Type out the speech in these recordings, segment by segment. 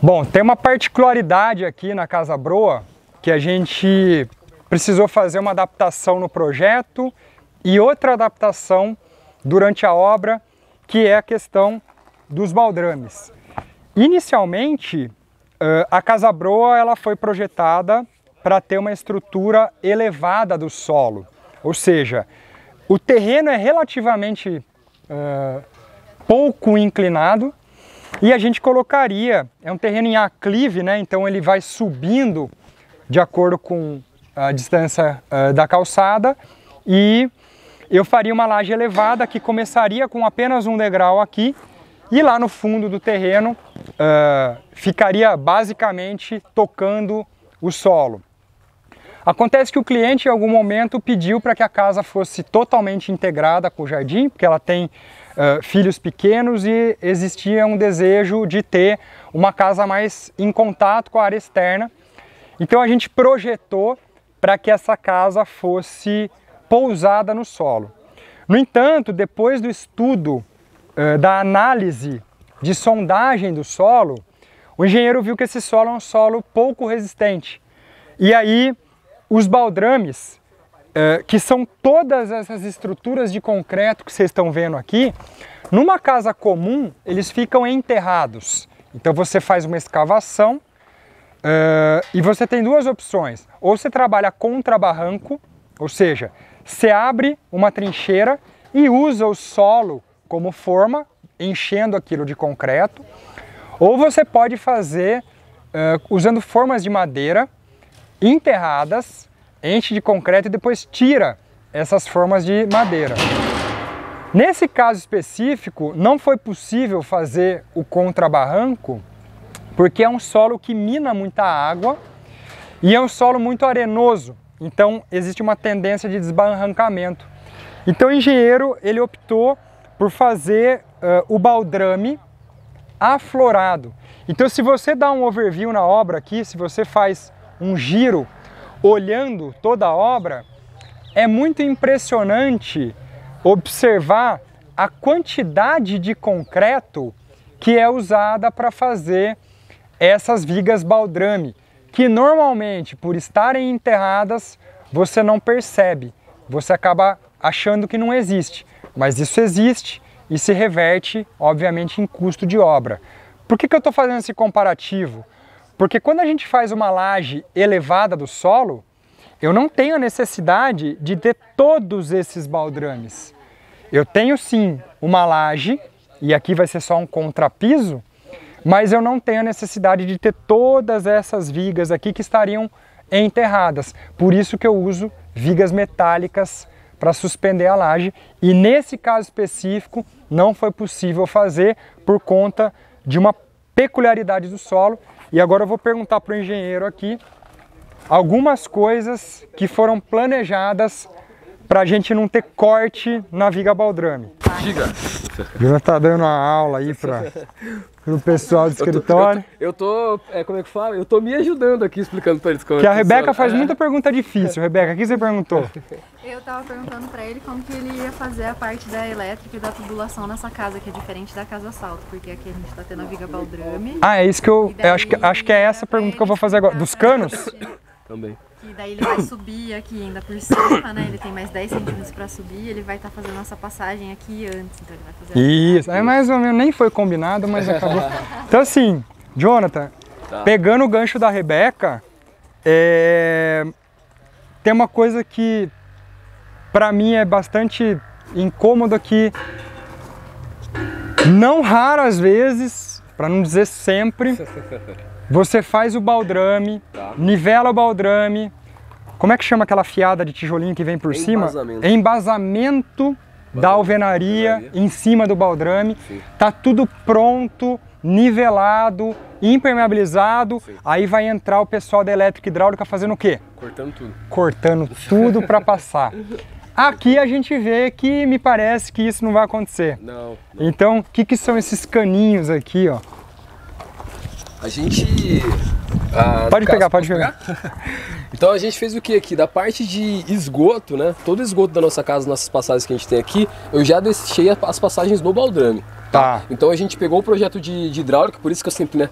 Bom, tem uma particularidade aqui na Casa Broa que a gente precisou fazer uma adaptação no projeto e outra adaptação durante a obra, que é a questão dos baldrames. Inicialmente, a Casa Broa ela foi projetada para ter uma estrutura elevada do solo, ou seja, o terreno é relativamente pouco inclinado e a gente colocaria, é um terreno em aclive, né? Então ele vai subindo de acordo com a distância da calçada e eu faria uma laje elevada que começaria com apenas um degrau aqui e lá no fundo do terreno ficaria basicamente tocando o solo. Acontece que o cliente em algum momento pediu para que a casa fosse totalmente integrada com o jardim, porque ela tem filhos pequenos e existia um desejo de ter uma casa mais em contato com a área externa. Então a gente projetou para que essa casa fosse pousada no solo. No entanto, depois do estudo da análise de sondagem do solo, o engenheiro viu que esse solo é um solo pouco resistente. E aí os baldrames, que são todas essas estruturas de concreto que vocês estão vendo aqui, numa casa comum eles ficam enterrados. Então você faz uma escavação e você tem duas opções. Ou você trabalha contra barranco, ou seja, você abre uma trincheira e usa o solo como forma, enchendo aquilo de concreto. Ou você pode fazer usando formas de madeira enterradas, enche de concreto e depois tira essas formas de madeira. Nesse caso específico, não foi possível fazer o contrabarranco, porque é um solo que mina muita água e é um solo muito arenoso, então existe uma tendência de desbarrancamento. Então o engenheiro ele optou por fazer o baldrame aflorado. Então se você dá um overview na obra aqui, se você faz um giro olhando toda a obra, é muito impressionante observar a quantidade de concreto que é usada para fazer essas vigas baldrame, que normalmente, por estarem enterradas, você não percebe, você acaba achando que não existe, mas isso existe e se reverte, obviamente, em custo de obra. Por que eu estou fazendo esse comparativo? Porque quando a gente faz uma laje elevada do solo, eu não tenho a necessidade de ter todos esses baldrames. Eu tenho sim uma laje, e aqui vai ser só um contrapiso, mas eu não tenho a necessidade de ter todas essas vigas aqui que estariam enterradas. Por isso que eu uso vigas metálicas para suspender a laje, e nesse caso específico não foi possível fazer por conta de uma peculiaridade do solo. E agora eu vou perguntar para o engenheiro aqui algumas coisas que foram planejadas para a gente não ter corte na viga baldrame. Diga. O Jonathan tá dando uma aula aí para o pessoal do escritório. Eu tô, como é que fala? Eu tô me ajudando aqui, explicando para eles como que a Rebeca faz muita pergunta difícil. Rebeca, o que você perguntou? Eu tava perguntando para ele como que ele ia fazer a parte da elétrica e da tubulação nessa casa, que é diferente da casa salto, porque aqui a gente tá tendo a viga baldrame. Ah, é isso que eu acho que é essa pergunta que eu vou fazer agora. Dos canos? Também. E daí ele vai subir aqui ainda por cima, né? Ele tem mais 10 centímetros para subir, ele vai estar fazendo essa passagem aqui antes, então ele vai fazer. Isso, é mais ou menos, nem foi combinado, mas acabou. Então assim, Jonathan, pegando o gancho da Rebeca, tem uma coisa que para mim é bastante incômodo, que não raras vezes, para não dizer sempre, você faz o baldrame, nivela o baldrame, como é que chama aquela fiada de tijolinho que vem por cima? Embasamento da alvenaria em cima do baldrame. Sim. Tá tudo pronto, nivelado, impermeabilizado. Sim. Aí vai entrar o pessoal da elétrica e hidráulica fazendo o quê? Cortando tudo. Cortando tudo para passar. Aqui a gente vê que me parece que isso não vai acontecer. Não. Então, o que são esses caninhos aqui, ó? A gente... pode pegar, pode pegar. Então a gente fez o que aqui? Da parte de esgoto, né? Todo esgoto da nossa casa, nossas passagens que a gente tem aqui, eu já deixei as passagens no baldrame. Tá. Então a gente pegou o projeto de hidráulica, por isso que eu sempre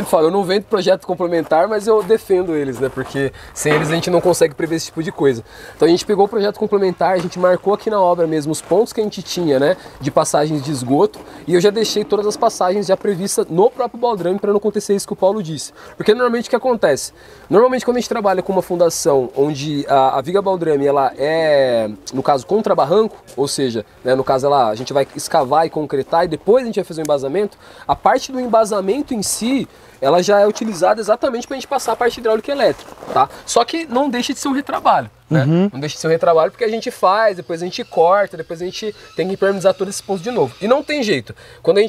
falo, eu não vendo projeto complementar, mas eu defendo eles, né? Porque sem eles a gente não consegue prever esse tipo de coisa. Então a gente pegou o projeto complementar, a gente marcou aqui na obra mesmo os pontos que a gente tinha, né? De passagens de esgoto, e eu já deixei todas as passagens já previstas no próprio baldrame para não acontecer isso que o Paulo disse. Porque normalmente o que acontece? Normalmente quando a gente trabalha com uma fundação onde a viga baldrame, ela é, no caso, contra barranco, ou seja, né, no caso a gente vai escavar e concretar e depois a gente vai fazer o embasamento, a parte do embasamento em si, ela já é utilizada exatamente para a gente passar a parte hidráulica e elétrica, tá? Só que não deixa de ser um retrabalho, né? Não deixa de ser um retrabalho porque a gente faz, depois a gente corta, depois a gente tem que impermeabilizar todos esses pontos de novo. E não tem jeito. Quando a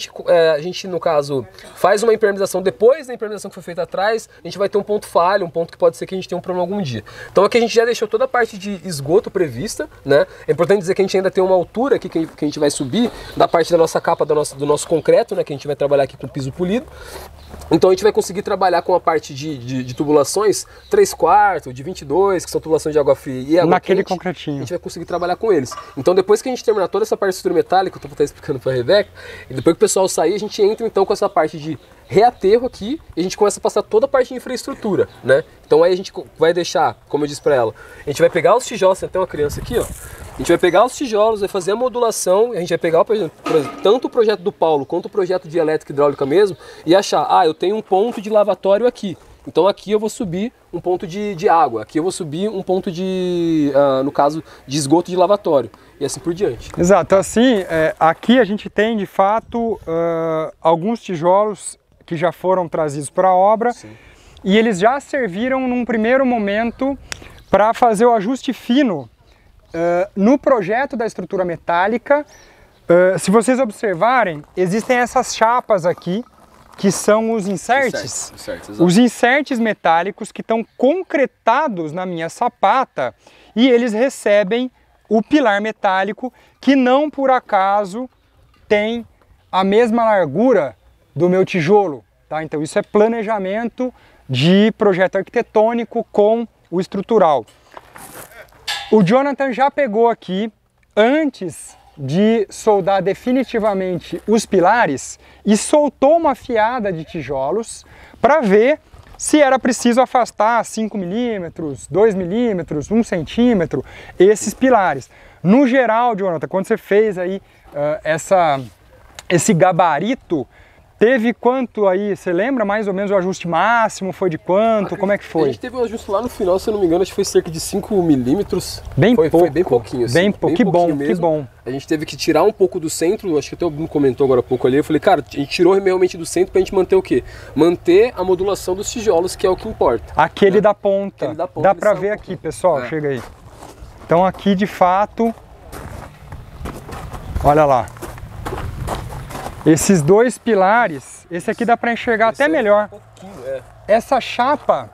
gente, no caso, faz uma impermeabilização depois da impermeabilização que foi feita atrás, a gente vai ter um ponto falho, um ponto que pode ser que a gente tenha um problema algum dia. Então aqui a gente já deixou toda a parte de esgoto prevista, né? É importante dizer que a gente ainda tem uma altura aqui que a gente vai subir da parte da nossa capa, do nosso concreto, né? Que a gente vai trabalhar aqui com piso polido. Então a gente vai conseguir trabalhar com a parte de tubulações 3/4, de 22, que são tubulações de água fria e água naquele quente, concretinho. a gente vai conseguir trabalhar com eles. Então depois que a gente terminar toda essa parte de estrutura metálica, eu estou explicando para a Rebeca, e depois que o pessoal sair, a gente entra então com essa parte de reaterro aqui, e a gente começa a passar toda a parte de infraestrutura, né? Então aí a gente vai deixar, como eu disse para ela, a gente vai pegar os tijolos, tem até uma criança aqui, ó. A gente vai pegar os tijolos, vai fazer a modulação, a gente vai pegar tanto o projeto do Paulo quanto o projeto de elétrica e hidráulica mesmo, e achar, eu tenho um ponto de lavatório aqui. Então aqui eu vou subir um ponto de água, aqui eu vou subir um ponto no caso, de esgoto de lavatório, e assim por diante. Exato, então assim, aqui a gente tem de fato alguns tijolos que já foram trazidos para a obra. Sim. E eles já serviram num primeiro momento para fazer o ajuste fino no projeto da estrutura metálica. Se vocês observarem, existem essas chapas aqui, que são os inserts. Os inserts metálicos que estão concretados na minha sapata e eles recebem o pilar metálico que não por acaso tem a mesma largura do meu tijolo, tá? Então isso é planejamento de projeto arquitetônico com o estrutural. O Jonathan já pegou aqui, antes de soldar definitivamente os pilares, e soltou uma fiada de tijolos para ver se era preciso afastar 5 milímetros, 2 milímetros, 1 centímetro esses pilares. No geral, Jonathan, quando você fez aí esse gabarito, teve quanto aí? Você lembra mais ou menos o ajuste máximo? Foi de quanto? Como é que foi? A gente teve um ajuste lá no final, se eu não me engano, acho que foi cerca de 5 milímetros. Foi bem pouquinho. Assim, que bom, que bom. A gente teve que tirar um pouco do centro, acho que até o Bruno comentou agora há pouco ali. Eu falei, cara, a gente tirou realmente do centro pra gente manter o quê? Manter a modulação dos tijolos, que é o que importa. Aquele, né? Da ponta. Aquele da ponta. Dá pra ver aqui, pessoal, chega aí. Então aqui de fato, olha lá. Esses dois pilares, esse aqui dá para enxergar até melhor. Essa chapa,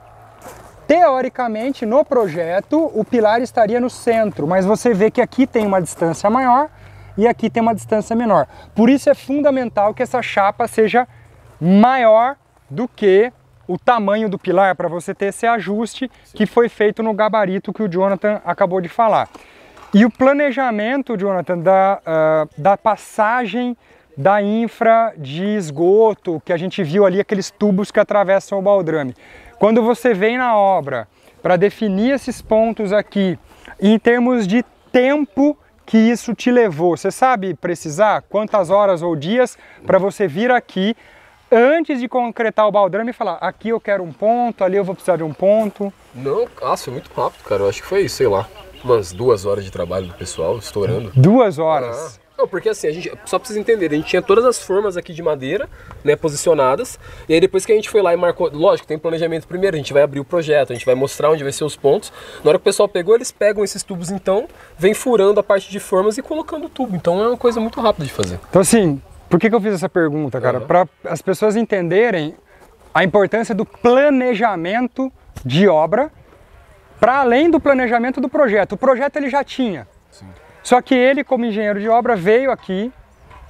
teoricamente, no projeto, o pilar estaria no centro, mas você vê que aqui tem uma distância maior e aqui tem uma distância menor. Por isso é fundamental que essa chapa seja maior do que o tamanho do pilar, para você ter esse ajuste que foi feito no gabarito que o Jonathan acabou de falar. E o planejamento, Jonathan, da passagem da infra de esgoto, que a gente viu ali, aqueles tubos que atravessam o baldrame. Quando você vem na obra para definir esses pontos aqui, em termos de tempo que isso te levou, você sabe precisar quantas horas ou dias para você vir aqui antes de concretar o baldrame e falar, aqui eu quero um ponto, ali eu vou precisar de um ponto? Não, foi muito rápido, cara. Eu acho que foi, sei lá, umas 2 horas de trabalho do pessoal, estourando. 2 horas? Não, porque assim, a gente só precisa entender, a gente tinha todas as formas aqui de madeira, né, posicionadas, e aí depois que a gente foi lá e marcou, lógico, tem planejamento primeiro, a gente vai abrir o projeto, a gente vai mostrar onde vai ser os pontos. Na hora que o pessoal pegou, eles pegam esses tubos então, vem furando a parte de formas e colocando o tubo, então é uma coisa muito rápida de fazer. Então assim, por que eu fiz essa pergunta, cara? Para as pessoas entenderem a importância do planejamento de obra, para além do planejamento do projeto. O projeto ele já tinha. Sim. Só que ele, como engenheiro de obra, veio aqui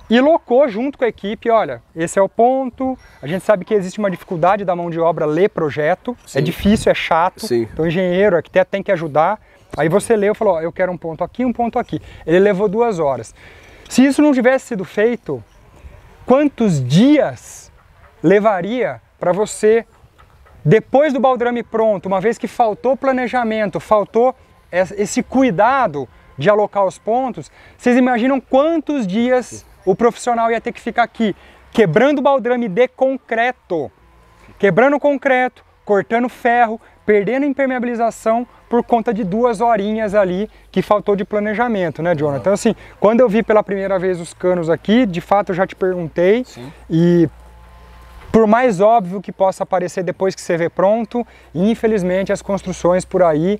e locou junto com a equipe, olha, esse é o ponto, a gente sabe que existe uma dificuldade da mão de obra ler projeto, Sim. É difícil, é chato, Sim. Então o engenheiro, o arquiteto tem que ajudar, aí você leu e falou, eu quero um ponto aqui, um ponto aqui. Ele levou 2 horas. Se isso não tivesse sido feito, quantos dias levaria para você, depois do baldrame pronto, uma vez que faltou planejamento, faltou esse cuidado de alocar os pontos, vocês imaginam quantos dias o profissional ia ter que ficar aqui, quebrando o baldrame de concreto, quebrando concreto, cortando ferro, perdendo impermeabilização por conta de 2 horinhas ali que faltou de planejamento, né, Jonathan? Então, assim, quando eu vi pela primeira vez os canos aqui, de fato eu já te perguntei. Sim. E por mais óbvio que possa parecer depois que você vê pronto, infelizmente as construções por aí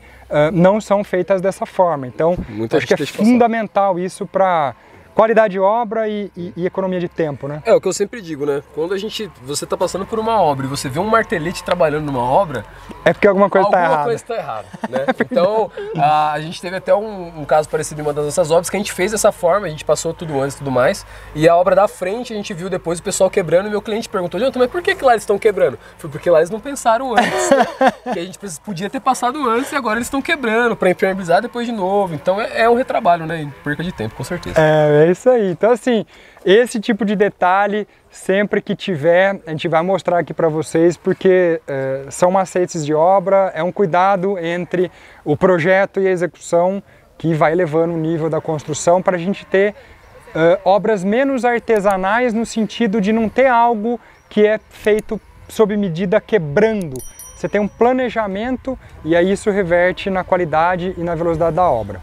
não são feitas dessa forma. Então, acho que é fundamental isso para qualidade de obra e economia de tempo, né? É o que eu sempre digo, né? Quando você está passando por uma obra e você vê um martelete trabalhando numa obra, é porque alguma coisa está errada. Alguma coisa está errada, né? Então, a gente teve até um caso parecido em uma das nossas obras que a gente fez dessa forma, a gente passou tudo antes e tudo mais, e a obra da frente a gente viu depois o pessoal quebrando e meu cliente perguntou: Jonathan, mas por que lá eles estão quebrando? Foi porque lá eles não pensaram antes, né? Que a gente podia ter passado antes e agora eles estão quebrando para impermeabilizar depois de novo. Então é um retrabalho, né? E perca de tempo, com certeza. É isso aí. Então, assim, esse tipo de detalhe, sempre que tiver, a gente vai mostrar aqui para vocês, porque são macetes de obra, é um cuidado entre o projeto e a execução que vai levando o nível da construção para a gente ter obras menos artesanais, no sentido de não ter algo que é feito sob medida quebrando. Você tem um planejamento e aí isso reverte na qualidade e na velocidade da obra.